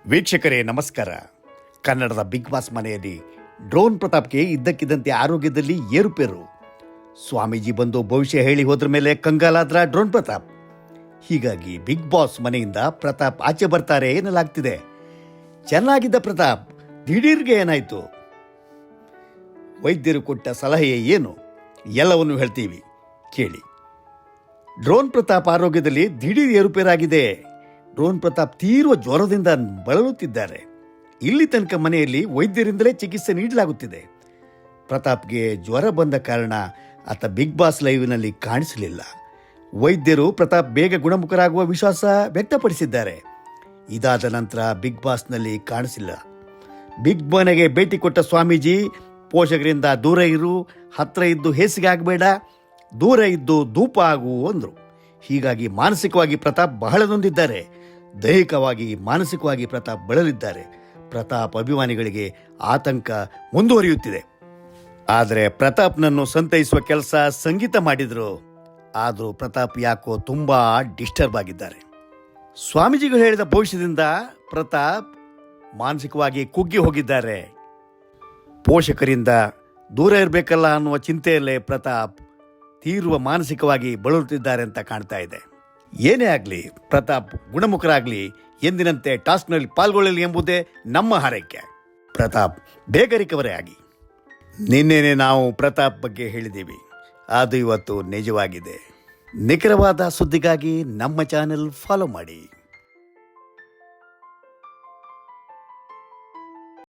ವೀಕ್ಷಕರೇ ನಮಸ್ಕಾರ. ಕನ್ನಡದ ಬಿಗ್ ಬಾಸ್ ಮನೆಯಲ್ಲಿ ಡ್ರೋನ್ ಪ್ರತಾಪ್ಗೆ ಇದ್ದಕ್ಕಿದ್ದಂತೆ ಆರೋಗ್ಯದಲ್ಲಿ ಏರುಪೇರು. ಸ್ವಾಮೀಜಿ ಬಂದು ಭವಿಷ್ಯ ಹೇಳಿ ಹೋದ್ರ ಮೇಲೆ ಕಂಗಾಲಾದ್ರ ಡ್ರೋನ್ ಪ್ರತಾಪ್. ಹೀಗಾಗಿ ಬಿಗ್ ಬಾಸ್ ಮನೆಯಿಂದ ಪ್ರತಾಪ್ ಆಚೆ ಬರ್ತಾರೆ ಎನ್ನಲಾಗ್ತಿದೆ. ಚೆನ್ನಾಗಿದ್ದ ಪ್ರತಾಪ್ ದಿಢೀರ್ಗೆ ಏನಾಯ್ತು? ವೈದ್ಯರು ಕೊಟ್ಟ ಸಲಹೆ ಏನು? ಎಲ್ಲವನ್ನು ಹೇಳ್ತೀವಿ, ಕೇಳಿ. ಡ್ರೋನ್ ಪ್ರತಾಪ್ ಆರೋಗ್ಯದಲ್ಲಿ ದಿಢೀರ್ ಏರುಪೇರಾಗಿದೆ. ಡ್ರೋನ್ ಪ್ರತಾಪ್ ತೀವ್ರ ಜ್ವರದಿಂದ ಬಳಲುತ್ತಿದ್ದಾರೆ. ಇಲ್ಲಿ ತನಕ ಮನೆಯಲ್ಲಿ ವೈದ್ಯರಿಂದಲೇ ಚಿಕಿತ್ಸೆ ನೀಡಲಾಗುತ್ತಿದೆ. ಪ್ರತಾಪ್ಗೆ ಜ್ವರ ಬಂದ ಕಾರಣ ಆತ ಬಿಗ್ ಬಾಸ್ ಲೈವ್ನಲ್ಲಿ ಕಾಣಿಸಲಿಲ್ಲ. ವೈದ್ಯರು ಪ್ರತಾಪ್ ಬೇಗ ಗುಣಮುಖರಾಗುವ ವಿಶ್ವಾಸ ವ್ಯಕ್ತಪಡಿಸಿದ್ದಾರೆ. ಇದಾದ ನಂತರ ಬಿಗ್ ಬಾಸ್ನಲ್ಲಿ ಕಾಣಿಸಿಲ್ಲ. ಬಿಗ್ ಮನೆಗೆ ಭೇಟಿ ಕೊಟ್ಟ ಸ್ವಾಮೀಜಿ ಪೋಷಕರಿಂದ ದೂರ ಇರು, ಹತ್ರ ಇದ್ದು ಹೇಸಿಗೆ ಆಗಬೇಡ, ದೂರ ಇದ್ದು ಧೂಪ ಆಗು ಅಂದರು. ಹೀಗಾಗಿ ಮಾನಸಿಕವಾಗಿ ಪ್ರತಾಪ್ ಬಹಳ ನೊಂದಿದ್ದಾರೆ. ದೈಹಿಕವಾಗಿ ಮಾನಸಿಕವಾಗಿ ಪ್ರತಾಪ್ ಬಳಲಿದ್ದಾರೆ. ಪ್ರತಾಪ್ ಅಭಿಮಾನಿಗಳಿಗೆ ಆತಂಕ ಮುಂದುವರಿಯುತ್ತಿದೆ. ಆದರೆ ಪ್ರತಾಪ್ನನ್ನು ಸಂತೈಸುವ ಕೆಲಸ ಸಂಗೀತ ಮಾಡಿದ್ರು. ಆದರೂ ಪ್ರತಾಪ್ ಯಾಕೋ ತುಂಬಾ ಡಿಸ್ಟರ್ಬ್ ಆಗಿದ್ದಾರೆ. ಸ್ವಾಮೀಜಿಗಳು ಹೇಳಿದ ಭವಿಷ್ಯದಿಂದ ಪ್ರತಾಪ್ ಮಾನಸಿಕವಾಗಿ ಕುಗ್ಗಿ ಹೋಗಿದ್ದಾರೆ. ಪೋಷಕರಿಂದ ದೂರ ಇರಬೇಕಲ್ಲ ಅನ್ನುವ ಚಿಂತೆಯಲ್ಲೇ ಪ್ರತಾಪ್ ತೀವ್ರ ಮಾನಸಿಕವಾಗಿ ಬಳಲುತ್ತಿದ್ದಾರೆ ಅಂತ ಕಾಣ್ತಾ ಇದೆ. ಏನೇ ಆಗಲಿ, ಪ್ರತಾಪ್ ಗುಣಮುಖರಾಗಲಿ, ಎಂದಿನಂತೆ ಟಾಸ್ಕ್ನಲ್ಲಿ ಪಾಲ್ಗೊಳ್ಳಲಿ ಎಂಬುದೇ ನಮ್ಮ ಹಾರೈಕೆ. ಪ್ರತಾಪ್ ಬೇಗ ರಿಕವರಿ ಆಗಿ. ನಿನ್ನೆನೆ ನಾವು ಪ್ರತಾಪ್ ಬಗ್ಗೆ ಹೇಳಿದ್ದೀವಿ, ಅದು ಇವತ್ತು ನಿಜವಾಗಿದೆ. ನಿಖರವಾದ ಸುದ್ದಿಗಾಗಿ ನಮ್ಮ ಚಾನೆಲ್ ಫಾಲೋ ಮಾಡಿ.